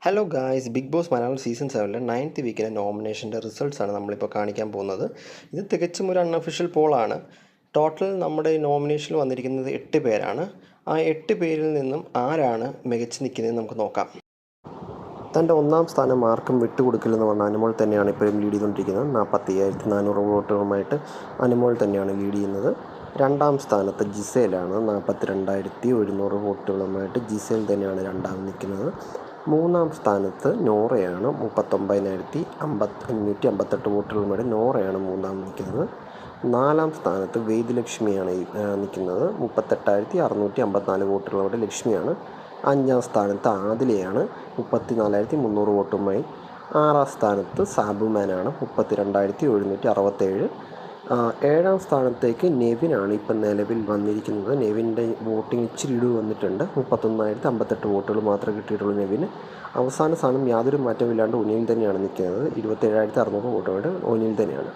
Hello guys, Bigg Boss Malayalam season 7 9th വീക്കിലെ നോമിനേഷൻ്റെ റിസൾട്ട്സാണ് നമ്മളിപ്പോൾ കാണിക്കാൻ പോകുന്നത്. ഇത് തികച്ചും ഒരു അൺഒഫീഷ്യൽ പോളാണ്. ടോട്ടൽ നമ്മുടെ നോമിനേഷനിൽ വന്നിരിക്കുന്നത് 8 പേരാണ്. ആ 8 പേരിൽ നിന്നും ആരാണ് മികച്ച് നിൽക്കുന്നതെന്ന് നമുക്ക് നോക്കാം. തൻ്റെ ഒന്നാം സ്ഥാനം ആർക്കും വിട്ടുകൊടുക്കില്ലെന്ന് പറഞ്ഞ അനുമോൾ തന്നെയാണ് ഇപ്പോഴും ലീഡ് ചെയ്തുകൊണ്ടിരിക്കുന്നത്. 45,400 വോട്ടുകളുമായിട്ട് അനുമോൾ തന്നെയാണ് ലീഡ് ചെയ്യുന്നത്. രണ്ടാം സ്ഥാനത്ത് ജിസേലാണ്. 42,100 വോട്ടുകളുമായിട്ട് ജിസേൽ തന്നെയാണ് രണ്ടാമത് നിൽക്കുന്നത്. മൂന്നാം സ്ഥാനത്ത് നോറയാണ്. 39,558 വോട്ടുകളുമായിട്ട് നോറയാണ് മൂന്നാം നിൽക്കുന്നത്. നാലാം സ്ഥാനത്ത് വേദിലക്ഷ്മിയാണ് നിൽക്കുന്നത്. 38,654 വോട്ടുകളുമായിട്ട് ലക്ഷ്മിയാണ്. അഞ്ചാം സ്ഥാനത്ത് ആദിലയാണ് 34,300 വോട്ടുമായി. ആറാം സ്ഥാനത്ത് സാബുമാനാണ് 32,767. ഏഴാം സ്ഥാനത്തേക്ക് നെവിനാണ് ഇപ്പം നിലവിൽ വന്നിരിക്കുന്നത്. നെവിൻ്റെ വോട്ടിംഗ് ഇച്ചിരി ഇടിവ് വന്നിട്ടുണ്ട്. 31,058 വോട്ടുകൾ മാത്രമേ കിട്ടിയിട്ടുള്ളൂ നെവിന്. അവസാന സ്ഥാനം യാതൊരു മാറ്റമില്ലാണ്ട് ഒനിയിൽ തന്നെയാണ് നിൽക്കുന്നത്. 27,600 വോട്ടുമായിട്ട് ഒനിയിൽ തന്നെയാണ്.